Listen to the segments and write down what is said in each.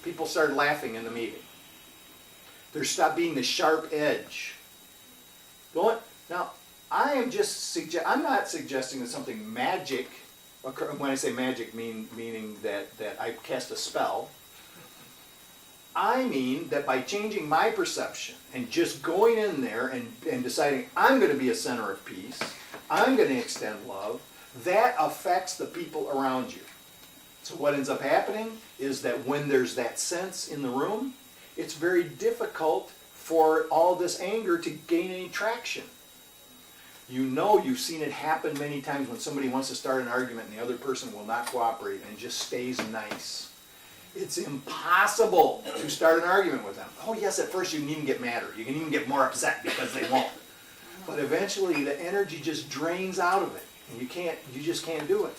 People started laughing in the meeting. There stopped being the sharp edge. Now, I'm not suggesting that something magic, when I say magic, meaning that I cast a spell. I mean that by changing my perception and just going in there and deciding I'm going to be a center of peace, I'm going to extend love, that affects the people around you. So what ends up happening is that when there's that sense in the room, it's very difficult for all this anger to gain any traction. You know, you've seen it happen many times when somebody wants to start an argument and the other person will not cooperate and just stays nice. It's impossible to start an argument with them. Oh yes, at first you can even get madder. You can even get more upset because they won't. But eventually the energy just drains out of it. And you just can't do it.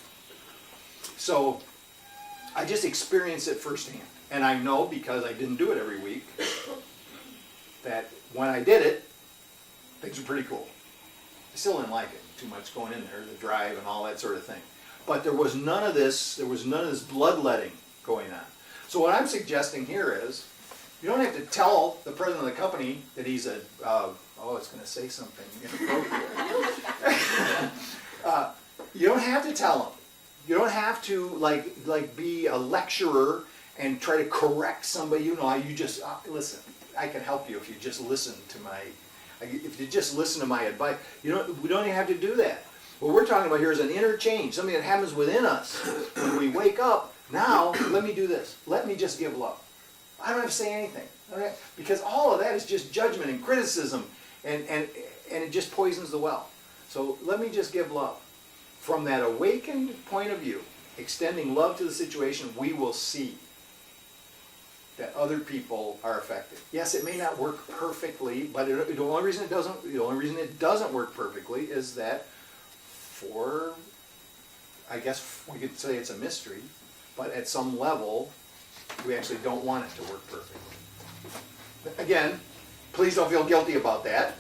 So I just experienced it firsthand. And I know, because I didn't do it every week, that when I did it, things were pretty cool. I still didn't like it too much going in there, the drive and all that sort of thing. But there was none of this bloodletting going on. So what I'm suggesting here is, you don't have to tell the president of the company that he's it's going to say something inappropriate. You don't have to tell him. You don't have to like be a lecturer and try to correct somebody. You just listen. I can help you if you just listen to my advice. We don't even have to do that. What we're talking about here is an inner change, something that happens within us when we wake up. Now, let me do this. Let me just give love. I don't have to say anything, okay? Because all of that is just judgment and criticism, and it just poisons the well. So let me just give love. From that awakened point of view, extending love to the situation, we will see that other people are affected. Yes, it may not work perfectly, but the only reason it doesn't work perfectly is that I guess we could say it's a mystery, but at some level, we actually don't want it to work perfectly. Again, please don't feel guilty about that.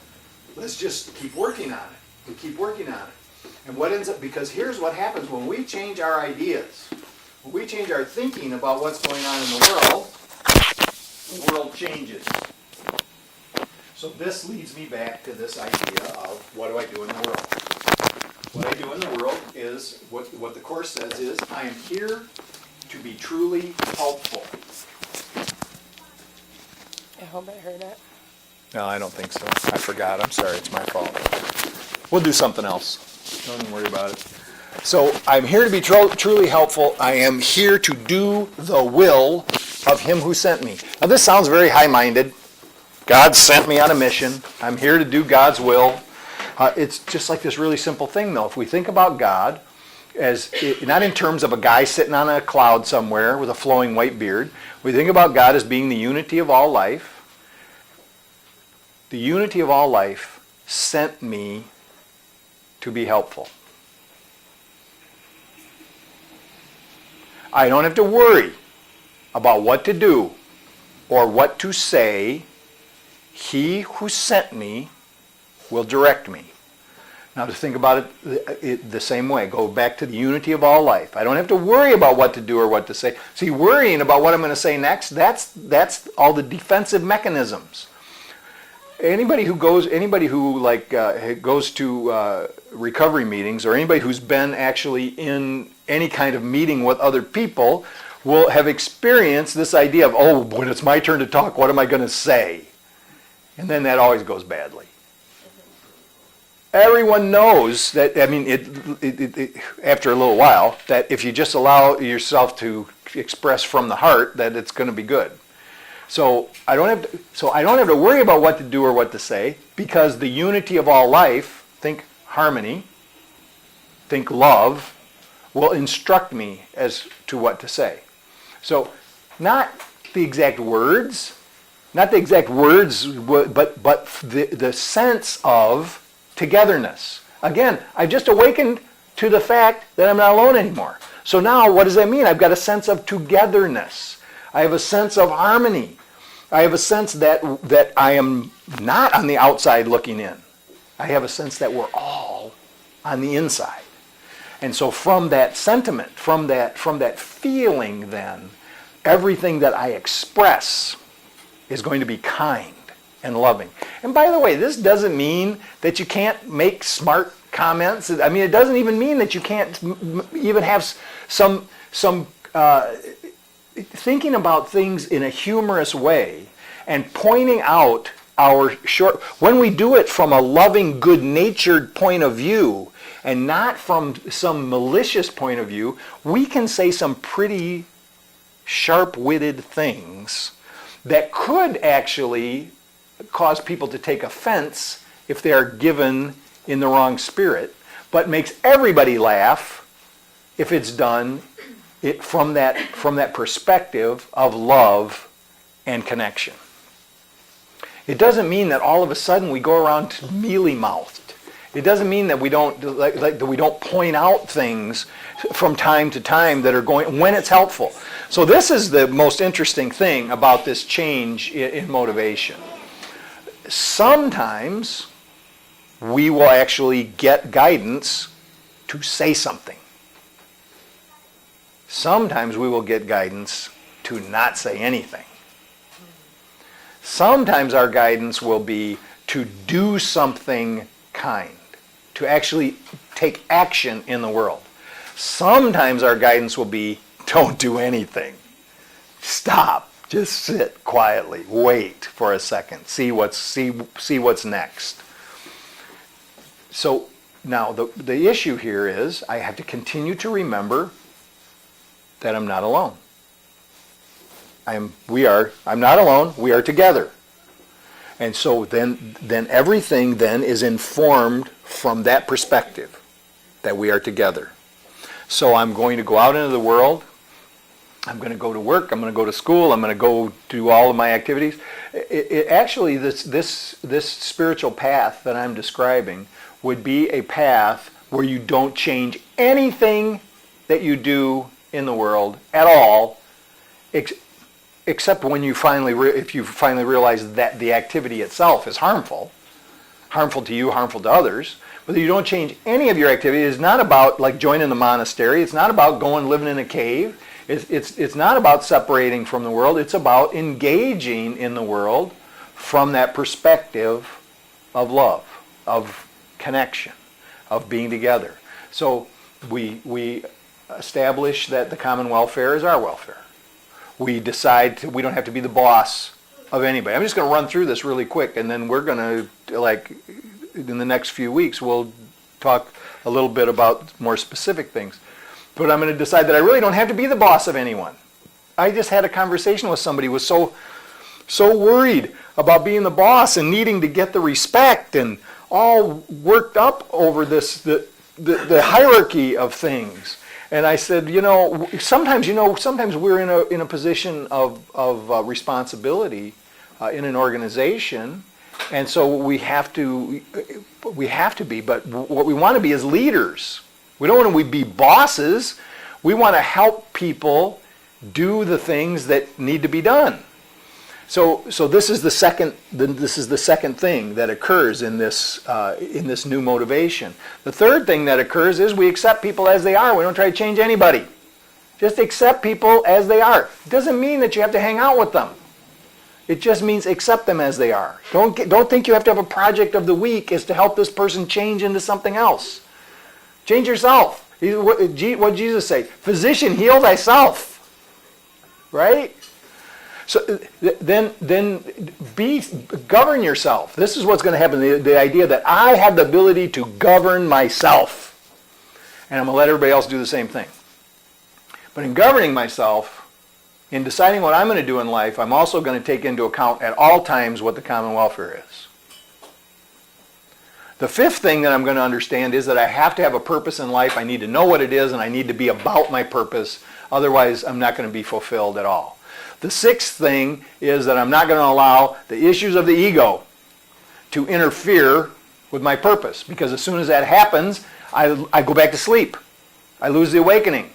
Let's just keep working on it. We keep working on it. And what ends up, because here's what happens when we change our ideas, when we change our thinking about what's going on in the world changes. So this leads me back to this idea of what do I do in the world? What I do in the world is, what the Course says is, I am here to be truly helpful. I hope I heard it. No, I don't think so. I forgot. I'm sorry. It's my fault. We'll do something else. Don't even worry about it. So I'm here to be truly helpful. I am here to do the will of Him who sent me. Now this sounds very high-minded. God sent me on a mission. I'm here to do God's will. It's just like this really simple thing, though. If we think about God as not in terms of a guy sitting on a cloud somewhere with a flowing white beard, we think about God as being the unity of all life. The unity of all life sent me to be helpful. I don't have to worry about what to do or what to say. He who sent me will direct me. Now to think about it the same way, go back to the unity of all life. I don't have to worry about what to do or what to say. See, worrying about what I'm going to say next, that's all the defensive mechanisms. Anybody who goes to recovery meetings, or anybody who's been actually in any kind of meeting with other people, will have experienced this idea of, when it's my turn to talk, what am I going to say? And then that always goes badly. Everyone knows that, after a little while, that if you just allow yourself to express from the heart, that it's going to be good. So I don't have to worry about what to do or what to say, because the unity of all life, think harmony, think love, will instruct me as to what to say. So not the exact words, but the sense of togetherness. Again, I've just awakened to the fact that I'm not alone anymore. So now what does that mean? I've got a sense of togetherness. I have a sense of harmony. I have a sense that I am not on the outside looking in. I have a sense that we're all on the inside. And so from that sentiment, from that feeling then, everything that I express is going to be kind and loving. And by the way, this doesn't mean that you can't make smart comments. I mean, it doesn't even mean that you can't even have some thinking about things in a humorous way and pointing out our short, when we do it from a loving, good-natured point of view and not from some malicious point of view, we can say some pretty sharp-witted things that could actually cause people to take offense if they are given in the wrong spirit, but makes everybody laugh if it's done from that perspective of love and connection. It doesn't mean that all of a sudden we go around mealy-mouthed. It doesn't mean that we don't that we don't point out things from time to time that are going when it's helpful. So this is the most interesting thing about this change in motivation. Sometimes we will actually get guidance to say something. Sometimes we will get guidance to not say anything. Sometimes our guidance will be to do something kind, to actually take action in the world. Sometimes our guidance will be, don't do anything. Stop. Just sit quietly. Wait for a second. See what's next. So now the issue here is I have to continue to remember that I'm not alone. I'm not alone. We are together. And so then everything then is informed from that perspective that we are together. So I'm going to go out into the world. I'm going to go to work. I'm going to go to school. I'm going to go do all of my activities. Actually, this spiritual path that I'm describing would be a path where you don't change anything that you do in the world at all, except when you if you finally realize that the activity itself is harmful to you, harmful to others. But you don't change any of your activity. It's not about like joining the monastery. It's not about going living in a cave. It's not about separating from the world. It's about engaging in the world from that perspective of love, of connection, of being together. So we establish that the common welfare is our welfare. We decide we don't have to be the boss of anybody. I'm just going to run through this really quick, and then we're going to, in the next few weeks, we'll talk a little bit about more specific things. But I'm going to decide that I really don't have to be the boss of anyone. I just had a conversation with somebody who was so worried about being the boss and needing to get the respect and all worked up over the hierarchy of things. And I said, sometimes we're in a position of responsibility in an organization, and so we have to be. But what we want to be is leaders. We don't want to be bosses. We want to help people do the things that need to be done. So this is the second thing that occurs in this new motivation. The third thing that occurs is we accept people as they are. We don't try to change anybody. Just accept people as they are. It doesn't mean that you have to hang out with them. It just means accept them as they are. Don't think you have to have a project of the week as to help this person change into something else. Change yourself. What did Jesus say? Physician, heal thyself. Right? So then govern yourself. This is what's going to happen. The idea that I have the ability to govern myself. And I'm going to let everybody else do the same thing. But in governing myself, in deciding what I'm going to do in life, I'm also going to take into account at all times what the common welfare is. The fifth thing that I'm going to understand is that I have to have a purpose in life. I need to know what it is, and I need to be about my purpose. Otherwise, I'm not going to be fulfilled at all. The sixth thing is that I'm not going to allow the issues of the ego to interfere with my purpose, because as soon as that happens, I go back to sleep. I lose the awakening.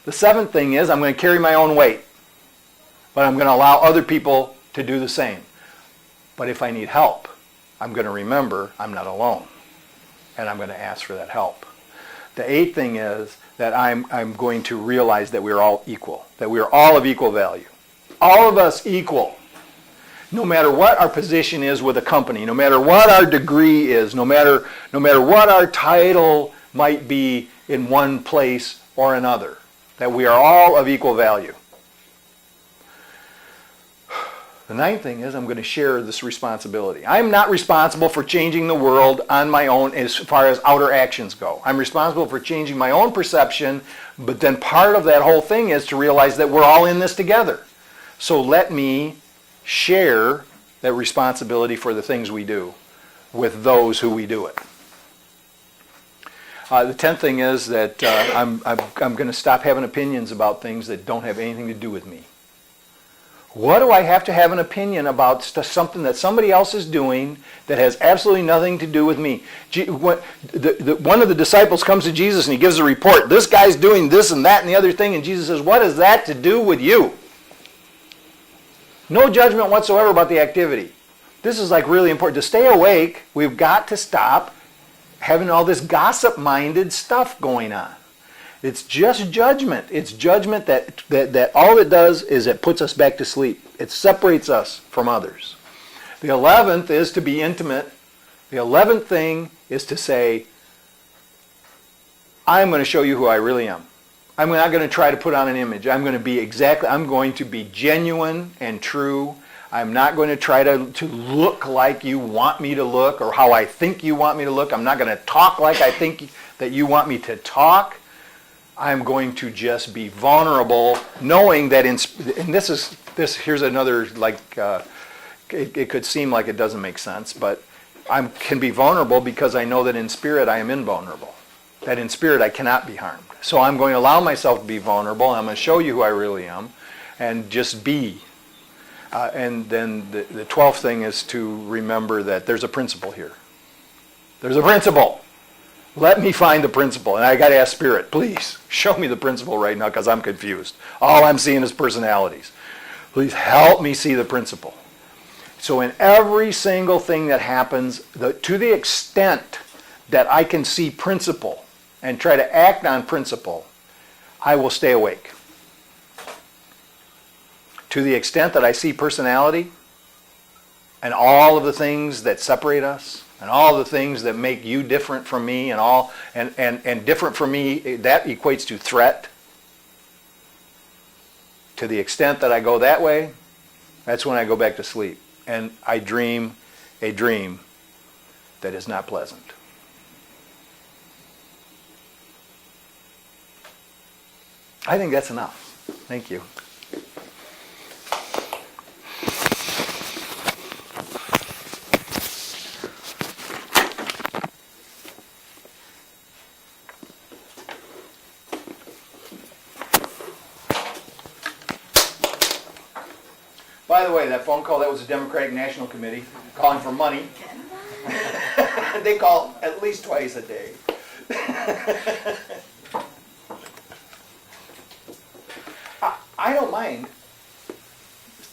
The seventh thing is I'm going to carry my own weight, but I'm going to allow other people to do the same. But if I need help, I'm going to remember I'm not alone, and I'm going to ask for that help. The eighth thing is that I'm going to realize that we're all equal, that we are all of equal value. All of us equal. No matter what our position is with a company, no matter what our degree is, no matter what our title might be in one place or another, that we are all of equal value. The ninth thing is I'm going to share this responsibility. I'm not responsible for changing the world on my own as far as outer actions go. I'm responsible for changing my own perception, but then part of that whole thing is to realize that we're all in this together. So let me share that responsibility for the things we do with those who we do it. The 10th thing is that I'm going to stop having opinions about things that don't have anything to do with me. What do I have to have an opinion about something that somebody else is doing that has absolutely nothing to do with me? One of the disciples comes to Jesus and he gives a report. This guy's doing this and that and the other thing, and Jesus says, what has that to do with you? No judgment whatsoever about the activity. This is like really important. To stay awake, we've got to stop having all this gossip-minded stuff going on. It's just judgment. It's judgment that all it does is it puts us back to sleep. It separates us from others. The 11th is to be intimate. The 11th thing is to say, I'm going to show you who I really am. I'm not going to try to put on an image. I'm going to be genuine and true. I'm not going to try to look like you want me to look or how I think you want me to look. I'm not going to talk like I think that you want me to talk. I'm going to just be vulnerable, knowing that here's another, it could seem like it doesn't make sense, but I can be vulnerable because I know that in spirit I am invulnerable, that in spirit I cannot be harmed. So I'm going to allow myself to be vulnerable, and I'm going to show you who I really am, and just be. And then the 12th thing is to remember that there's a principle here. There's a principle. Let me find the principle. And I got to ask Spirit, please, show me the principle right now because I'm confused. All I'm seeing is personalities. Please help me see the principle. So in every single thing that happens, to the extent that I can see principle and try to act on principle, I will stay awake. To the extent that I see personality and all of the things that separate us, and all the things that make you different from me, and different from me, that equates to threat. To the extent that I go that way, that's when I go back to sleep. And I dream a dream that is not pleasant. I think that's enough. Thank you. By the way, that phone call, that was the Democratic National Committee calling for money. They call at least twice a day. I don't mind.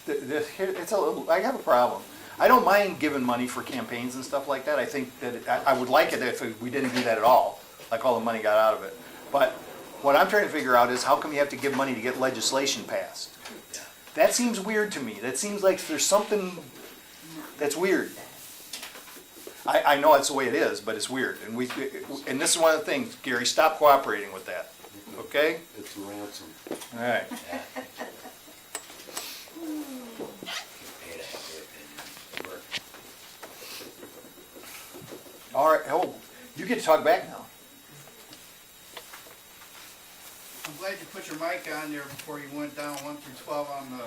I have a problem. I don't mind giving money for campaigns and stuff like that. I think that I would like it if we didn't do that at all, like all the money got out of it. But what I'm trying to figure out is how come you have to give money to get legislation passed? That seems weird to me. That seems like there's something that's weird. I know that's the way it is, but it's weird. And this is one of the things, Gary, stop cooperating with that. Okay? It's ransom. All right. All right. Oh, you get to talk back now. I'm glad you put your mic on there before you went down 1 through 12 on the.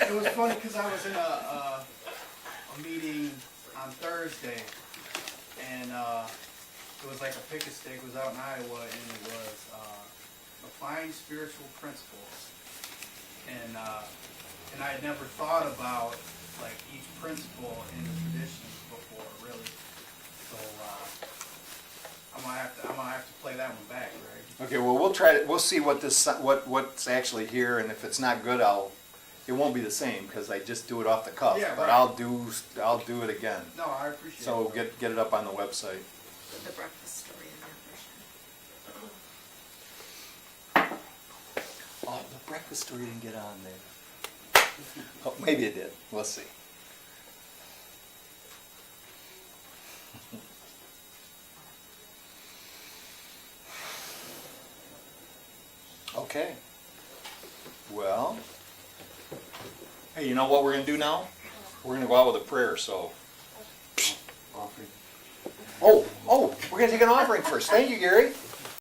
It was funny because I was in a meeting on Thursday, and it was like a pick a stick. It was out in Iowa, and it was applying spiritual principles, and I had never thought about like each principle in the traditions before, really. So. I'm gonna have to play that one back, right? Okay, well, we'll see what's actually here, and if it's not good, it won't be the same, because I just do it off the cuff. Yeah, but right. I'll do it again. No, I appreciate So it. get it up on the website. The breakfast story in that version. breakfast story didn't get on there. Oh, maybe it did. We'll see. Okay. Well, hey, you know what we're going to do now? We're going to go out with a prayer, so. Oh, we're going to take an offering first. Thank you, Gary.